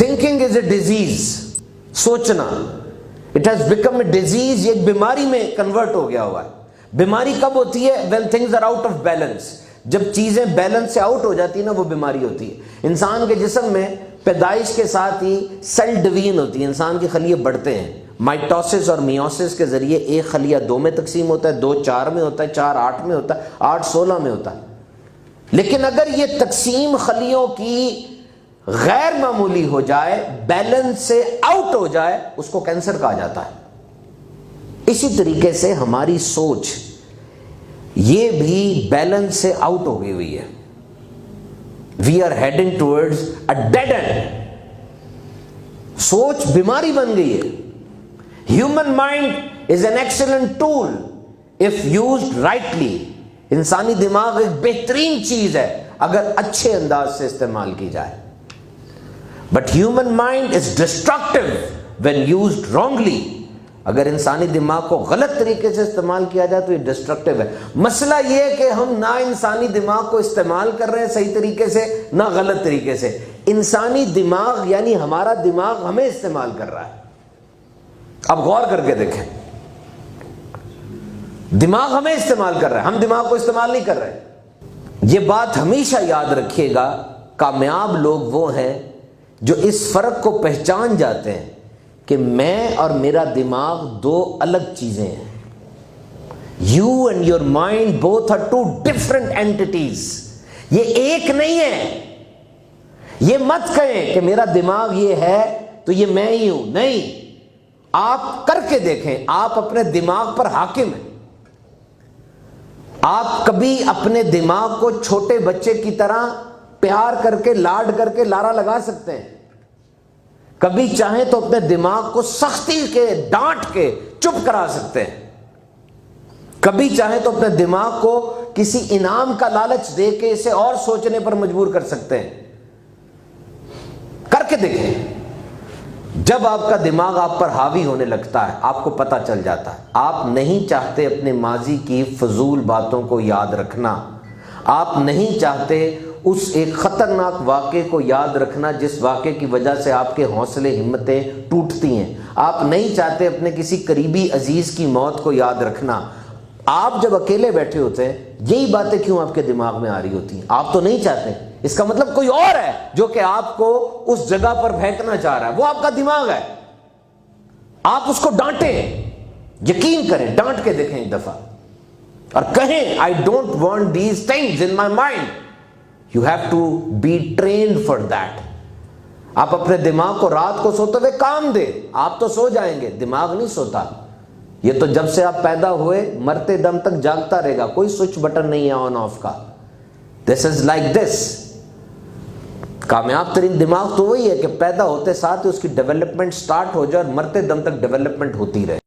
thinking is a disease. सोचना, it has become a disease, ये एक बीमारी में convert हो गया हुआ है. बीमारी कब होती है? when things are out of balance. जब चीजें बैलेंस से आउट हो जाती है ना, वो बीमारी होती है. इंसान के जिस्म में पैदाइश के साथ ही सेल डिवीजन होती है, इंसान के खलिए बढ़ते हैं. माइटोसिस और मियोसिस के जरिए एक खलिया 2 में तकसीम होता है, 2 4 में होता है, 4 8 में होता है, 8 16 में होता है. लेकिन अगर ये तकसीम खलियों की गैर मामूली हो जाए, बैलेंस से आउट हो जाए, उसको कैंसर कहा जाता है. इसी तरीके से हमारी सोच ये भी बैलेंस से आउट हो गई हुई है. We are heading towards a dead end. सोच बीमारी बन गई है. Human mind is an excellent tool if used rightly. इंसानी दिमाग एक बेहतरीन चीज है अगर अच्छे अंदाज से इस्तेमाल की जाए. But human mind is destructive when used wrongly. अगर इंसानी दिमाग को गलत तरीके से इस्तेमाल किया जाए तो ये डिस्ट्रक्टिव है. मसला ये है कि हम ना इंसानी दिमाग को इस्तेमाल कर रहे हैं सही तरीके से, ना गलत तरीके से. इंसानी दिमाग यानी हमारा दिमाग हमें इस्तेमाल कर रहा है. अब गौर करके देखें, दिमाग हमें इस्तेमाल कर रहा है, हम दिमाग को इस्तेमाल नहीं कर रहे. ये बात हमेशा याद रखिएगा, कामयाब लोग वो हैं जो इस फर्क को पहचान जाते हैं कि मैं और मेरा दिमाग 2 अलग चीजें हैं. You and your mind both are 2 different entities. ये एक नहीं है. ये मत कहें कि मेरा दिमाग ये है तो ये मैं ही हूं. नहीं, आप करके देखें. आप अपने दिमाग पर हाकिम हैं. आप कभी अपने दिमाग को छोटे बच्चे की तरह प्यार करके, लाड करके लारा लगा सकते हैं. कभी चाहें तो अपने दिमाग को सख्ती के, डांट के चुप करा सकते हैं. कभी चाहें तो अपने दिमाग को किसी इनाम का लालच दे के इसे और सोचने पर मजबूर कर सकते हैं. करके देखें. जब आपका दिमाग आप पर हावी होने लगता है, आपको पता चल जाता है आप नहीं चाहते अपने माजी की फजूल बातों को याद रखना. आप नहीं चाहते उस एक खतरनाक वाक़े को याद रखना जिस वाक़े की वजह से आपके हौसले हिम्मतें टूटती हैं. आप नहीं चाहते अपने किसी करीबी अजीज़ की मौत को याद रखना. आप जब अकेले बैठे होते हैं, यही बातें क्यों आपके दिमाग में आ रही होती हैं? आप तो नहीं चाहते. इसका मतलब कोई और है जो कि आपको उस जगह पर फेंकना चाह रहा है. वो आपका दिमाग है. आप उसको डांटें. यकीन करें, डांट के देखें एक दफा और कहें, I don't want these things in my mind. You have to be trained for that. आप अपने दिमाग को रात को सोते हुए काम दे. आप तो सो जाएंगे, दिमाग नहीं सोता. ये तो जब से आप पैदा हुए मरते दम तक जागता रहेगा. कोई स्विच बटन नहीं है ऑन ऑफ का. This is like this. कामयाब तरीन दिमाग तो वही है कि पैदा होते साथ ही उसकी डेवलपमेंट स्टार्ट हो जाए और मरते दम तक डेवलपमेंट होती रहे.